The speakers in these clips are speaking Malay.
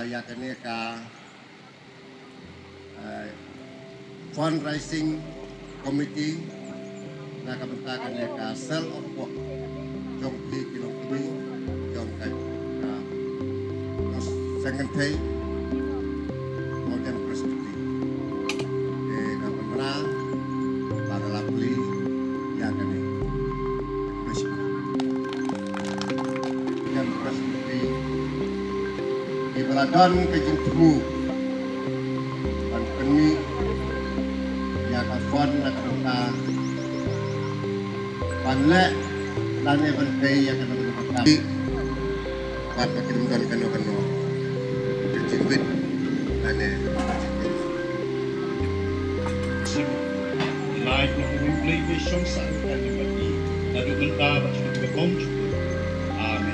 yakni ka fundraising committee na kabentakan ka sell of work jong pi kilong kami jong ka second pay modern perspektif na pemera para lapli yakni dan perspektif ibaradon kejengku dan kami yang afon na kanta panle dan even pay yang kena berkata buat makin kano kejengwit dan live na humulay may siyang saan kanyang mati na dumunta at nagbakom. Amen.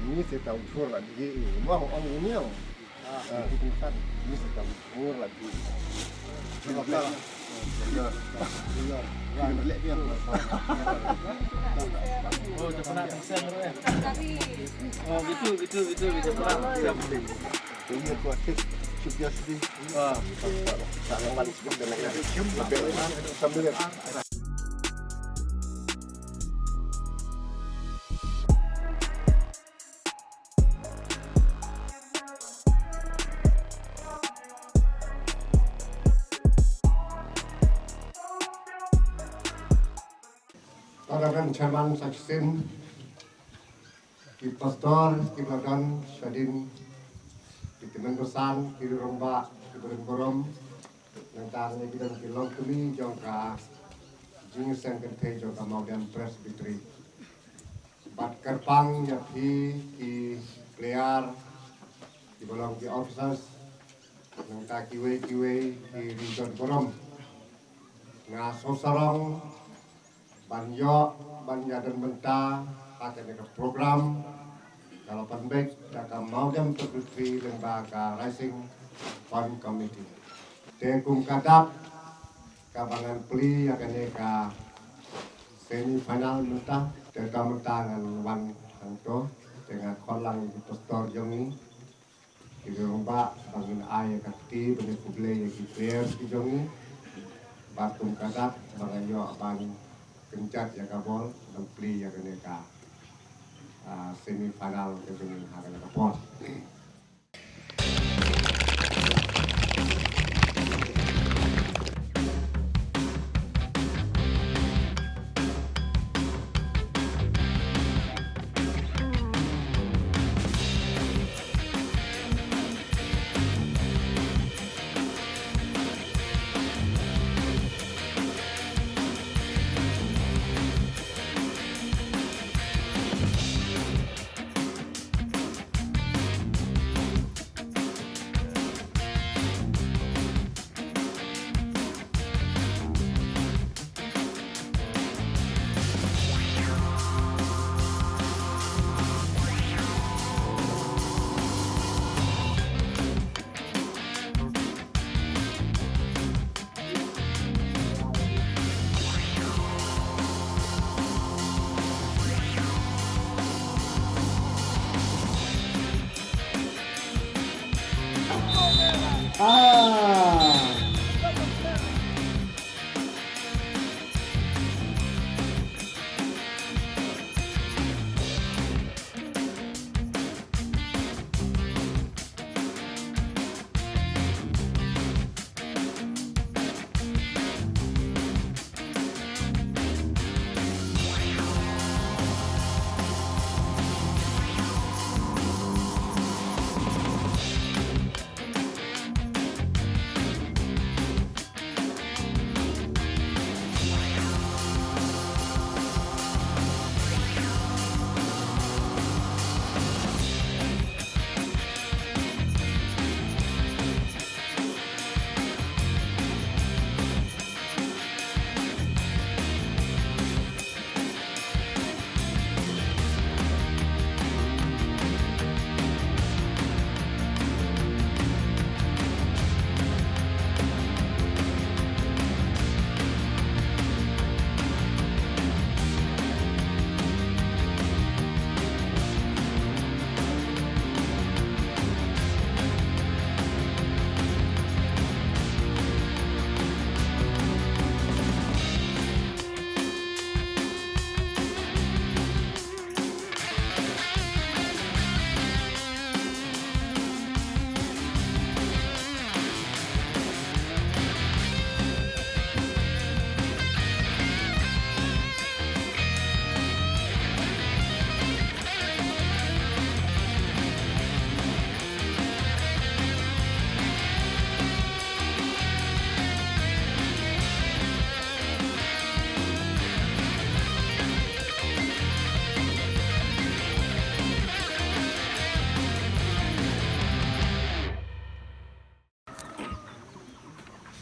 Ini saya tahu pur lagi, mau orang ini yang tingkat ini saya tahu pur lagi. Kenapa? Oh, dah pernah pesan tu ya? Oh, betul bisa perang. Ini aku asyik cubias di. Tak lama disebut dan lagi. Sambil Tadakan Chairman Saksin, di Pastor, di Belakang, Syadin, di Kemendosan, di Rombak, di Berengorom, tentang bidang kilong kami, jangka jenis yang kenteng jangka Maudian Presbytery. Bat Kerpang, Yapi, di Klear, di Bolong di Officers, tentang kiwe-kiwe, di Rinjon Gorom, Nga Sosarong, Banyo, Banya dan Benta, akan ada program kalau penbaik akan mau jam terputri lembaga Rising Fund Committee. Tekung kadap, kabangan peli akan ada semi final mentah, teka mentah dengan wan hanto dengan kolang di Pastor Jongi. Di rumah bangun air kaki, banyak publik yang dibayar di Jongi. Batung kadap, banganyo abang kencat ya kabol dan pli ya keneka semifinal kemudian akan kabol.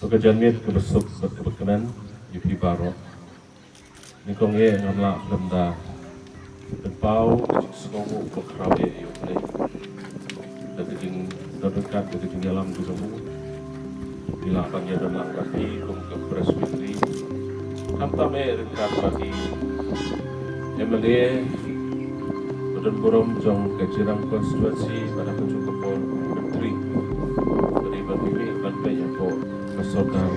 Pagkajanit kebesuk berkenan Yupi Baro Nikong ye ngamla benda Tempau Sengomu berkerawe Yupi Dan kejing Dadekat kejing dalam Kusamu Bila apanya dan langkati Kum ke Presbyteri Hamtame dekat bagi MLA Badan Borom Jong Kecirang Konstitusi pada Kecung Kepol Menteri dari bagi ini bantai yang po Kesodar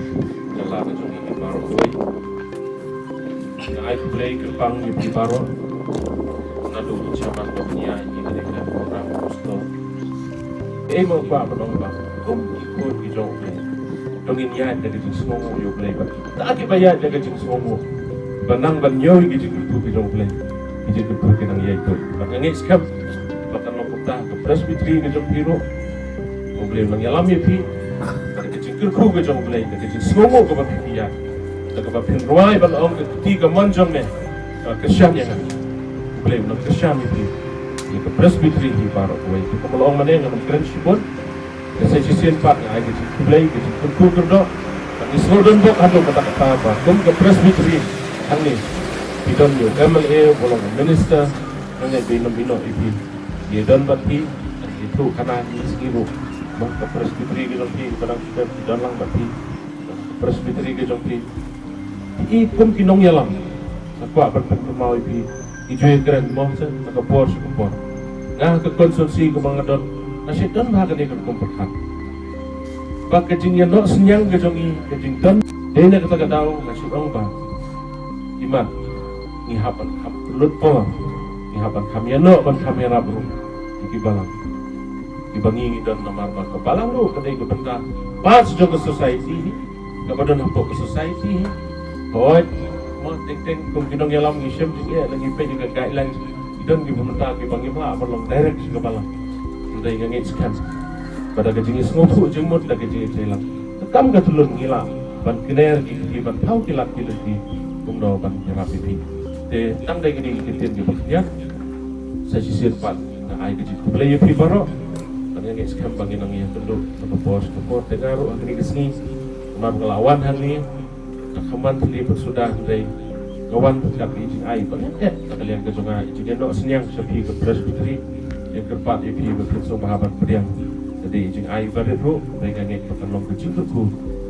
Jalan Kecung ini Baro Kuai Ngai Play Kepang Yupi Baro Nadu Caman Bapnya ini dari orang Kusto mau Pak Menong Bang Kum ikut Kijong Play Dongin ya dari Kecung Semomo Yupi Play Tak bayar dari Kecung Semomo Banang banyo Kijong Kijong Play Ijin ke nang ya itu. Bakangit skam. Bakan lokuta ke presbyteri ke jong piro. Ngoblay nang yalam ya pi. Kecing kerku ke jong blay. Kecing songo ke bapia. Ke bapin ruai ban ong ke tiga manjong ne. Kesyam ya kan. Ngoblay nang kesyam ya pi. Ke presbyteri di Baro Kuai. Ke melong mana yang keren sipun. Ke saya sisian pak ngai kecing blay kecing kerku kerdo. Kami slogan bok ado kata-kata apa. Kum ke presbyteri. Angni. Bidon yo MLA bolong minister nang bino ipi ye don bati itu kana ni skibu bang ke presbyteri ke jongpi kadang kita bidon lang bati presbyteri ke jongpi i pun kinong yalam sakwa ban mau ipi ijue keren mo sa nakapor sa kupor nga ke konsumsi ke mga don nasi don ha kani ke kumperhat bak kejing yan no senyang ke jongi kejing don dena kata daw nasi ong ba iman Ihapan kam lutpo ihapan kami ano ban kami rabru ikibalang ibangi dan namar ba kabalang ro kadai ke benda pas jo ke society kabadan hapo ke society hoy mo ting kum kinong yalam ngisem je lagi pe juga guidelines idon gi bumenta gi bangi ba abalong direct ke balang ndai ngit scam pada kejingis ngotu jengmut lagi je celang kam ga tulun ngila ban kiner gi ban tau kilat kilati kumdo ban rapi te tang dai gini kitin di baknya sa sisir pat na ai gidi play pi baro kan yang skam bangin ang yang tunduk na pos te garo ang ni kesni mar ngelawan hani nakaman tli sudah dai kawan kat ijing ai banget kalian ke sungai ijing no senyang sepi ke presbyteri yang kerpat ipi ke so bahaban pediang jadi ijing ai bare ro dai ngeng pakalong ke jingku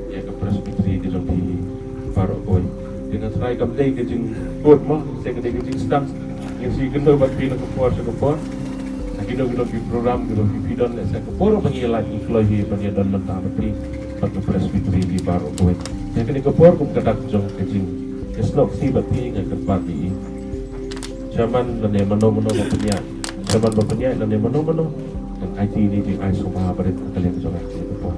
ya ke presbyteri di lopi baro koi dengan serai kamdai kejing good mah saya kedai kejing sedang yang si gendo bat pina kepor sekepor sakino di program di bidon saya kepor pengilat iklohi pengidan mentah beti pat presbyteri di Baro Kuai yang kini kepor kum kedak jong kejing kesnok si beti ngan kerpati zaman dan yang mano bapenya zaman bapenya dan yang mano dan IT ini di ai somaha baret kalian kejong kepor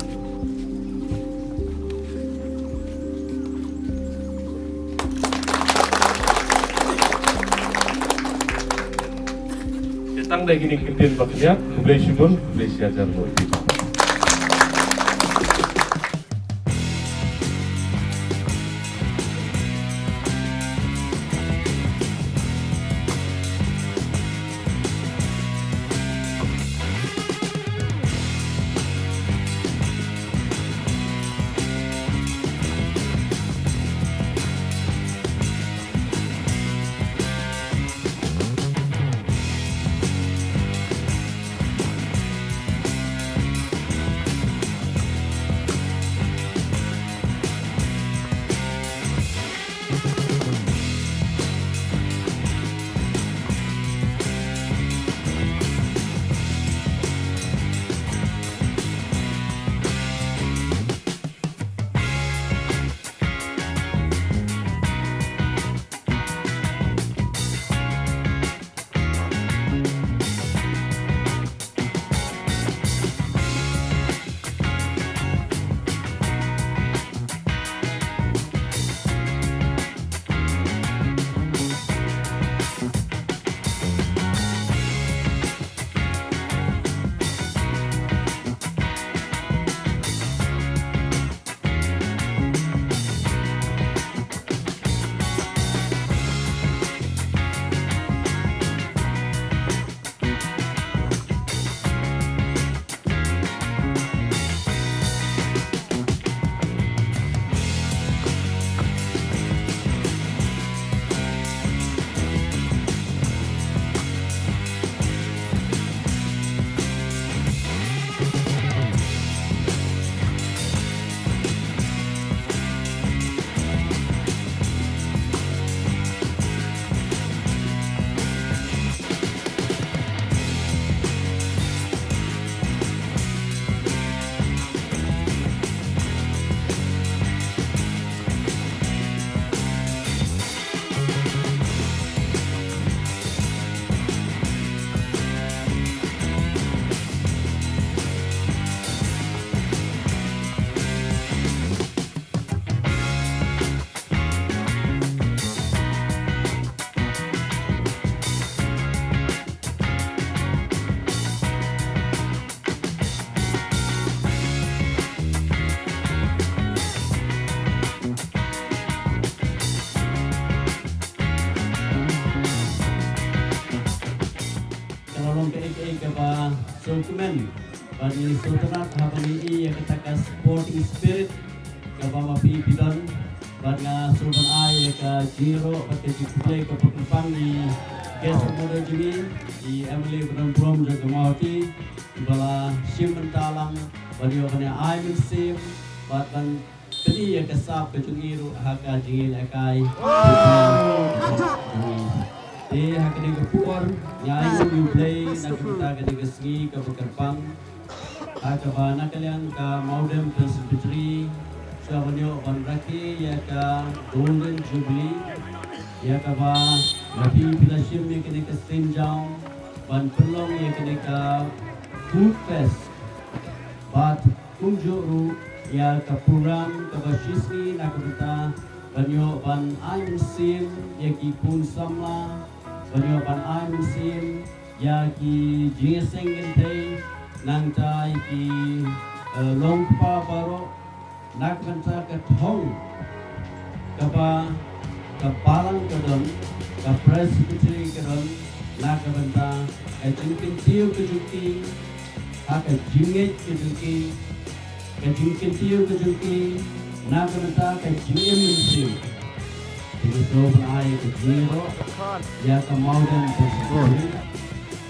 Tang dai gini kitin baknya, boleh sibun, boleh siajar boleh. kapa dokumen bani sultanat habani I katakan sporting spirit kapa mapi bidon bani sultan ai ka jiro pakai dikulai ke pekepang di Gesa Muda Jumi di Emily Brom jaga mauti bala sim mentalang bani bani ai mensim bahkan kini ya kesap kecungiru haka jingil akai di hakini kepuar nyai you play nak kita kini kesengi ke berkerbang haka bana kalian ka maudem presbytery sabanyo banraki ya ka golden jubilee ya ka ba nabi pilashim ya kini kesinjau ban perlong ya kini ka food fest bat kunjuru ya ka program ka basisni nak kita banyo ban aim sim ya ki pun samla banyo ban aim sim ya ki jingseng gentei nang tai ki longpa baro nak banta ka thong ka ba ka palang ka don ka presbytery ka don nak banta ka jingkin tiu ka jukti ha ka jingej ka jukti ka jingkin tiu ka jukti nak banta ka jingem tiu itu so ai ka jiro ya ka mauden presbytery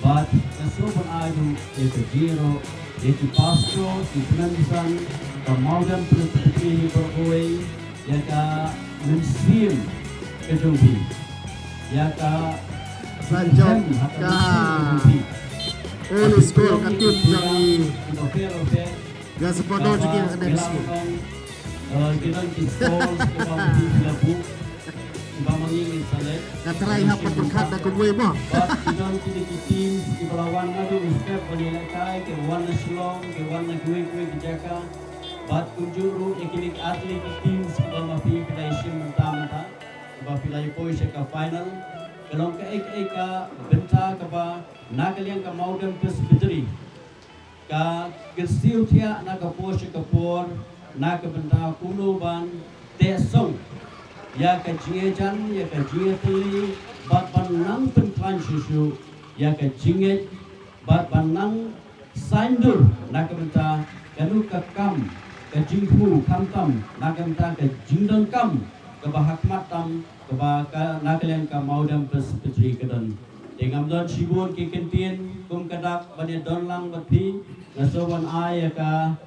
but ka so ai ya ka jiro ya ki pastro ki penandisan ka mauden presbytery berkoi ya ka mensim ka jumpi ya ka Sanjok ka Holy School katut yang ga sepodo juga ada di sini. Kita install sebab di labu sebab mengingin salet. Katrai hapa berkat dah kuwe mo. Kita kini tim di belawan ngadu step penilai ke warna Shillong ke warna kuwe ke Jaka. Bat kunjuru ikinik atlet tim sebab mapi pilai sim mentah-mentah sebab pilai poi ke final. Kalau ke ka benta ka ba nakalian ka maudem presbytery ka gersiu tia na ka poshe ka por na ka benta kuno ban te song ya ka jingejan ya ka jingetli bat panang pentran susu ya ka jinget bat panang sandur na ka benta kanu ka kam ka jinghu kam tam na ka benta ka jingdon kam ka bahakmat tam keba nakalian ka maudam presbytery kedon dengan don sibun ki kentien kum kadak bani don lang bati ngasoban ay ka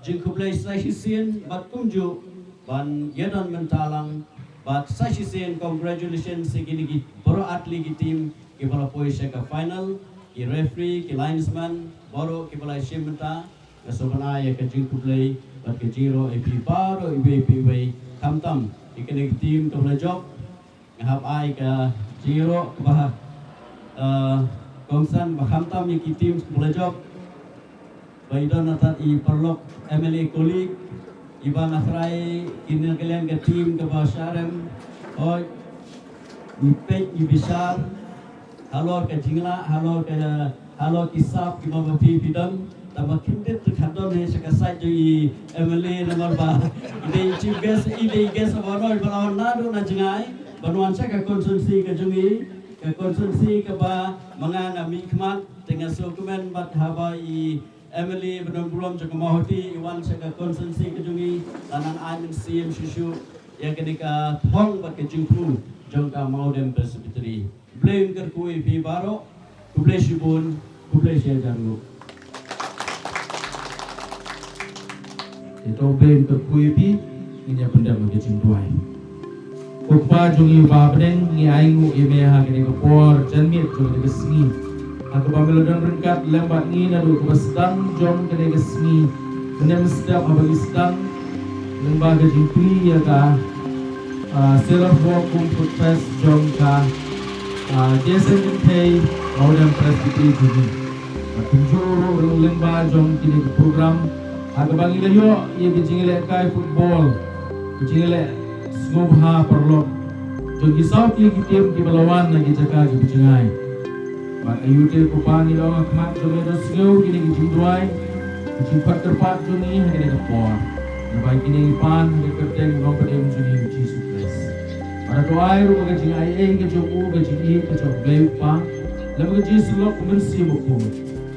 jingkublay sasisen bat kumju ban yadon mentalang bat sasisen congratulations sigini boro atli ki team ki bala poi ka final ki referee ki linesman boro ki bala shimenta ngasoban ay ka jingkublay bat ki jiro ep baro ep way tam ikan tim tu job ngahap ai ka jiro bah kongsan baham tam iki tim tu job baidon atat I perlok MLA kolik iba nasrai kini kalian ke tim ke basarem oi ipek ibisar halo ke jingla halo kisap ki mabapi bidang tambah kindet terkadon he sekasai jui MLA nomor ba ide gas abanoi balawan nado na jengai banuan saya ke konsumsi ke jungi ke konsumsi ke ba mangana mikmat dengan dokumen bat habai MLA benar belum jaga mahoti iwan saya ke konsumsi ke jungi lanang amin CM susu yang ketika thong bat ke jingpu jangka maudem presbytery blame kerkui pi baro kublai sibun kublai sia jangu itu ben terkui pi ini benda bagi cingtuai. Ukpa jungi babren ni aingu ime ha kini kopor janmit jungi kesni. Aku pamelo dan rengkat lembat ni nadu kubastang jom kini kesni. Kenem setiap abagi stang lembaga jingpri ya ka Sailor Walk Food Fest jom ka Jason Gentei maudam presbytery jungi. Tunjuru lembaga jom kini program Aga bangi layo ia kecingile kai football kecingile ngobha perlo jogi south ye kitim ki balawan lagi jaka ki bicingai ba ayute ko pangi lo akmat jogi do sngeu kini ki jindwai ki pat terpat juni hene ke por na ba kini pan de kerteng no pedem juni Jesus Christ para to ai ru ke jingai ke jogu ke jingi ke jog pa Lembaga Yesus lo kumensi buku.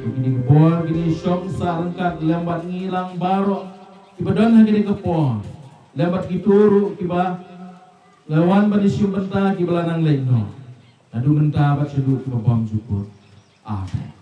Begini kepon, gini syok sarengkat lembat ngilang baro. Kiba don hagini kepon. Lembat kituru kiba lawan banisium benta kiba lanang leno. Nadu menta bat sedu kiba bom syukur. Amen.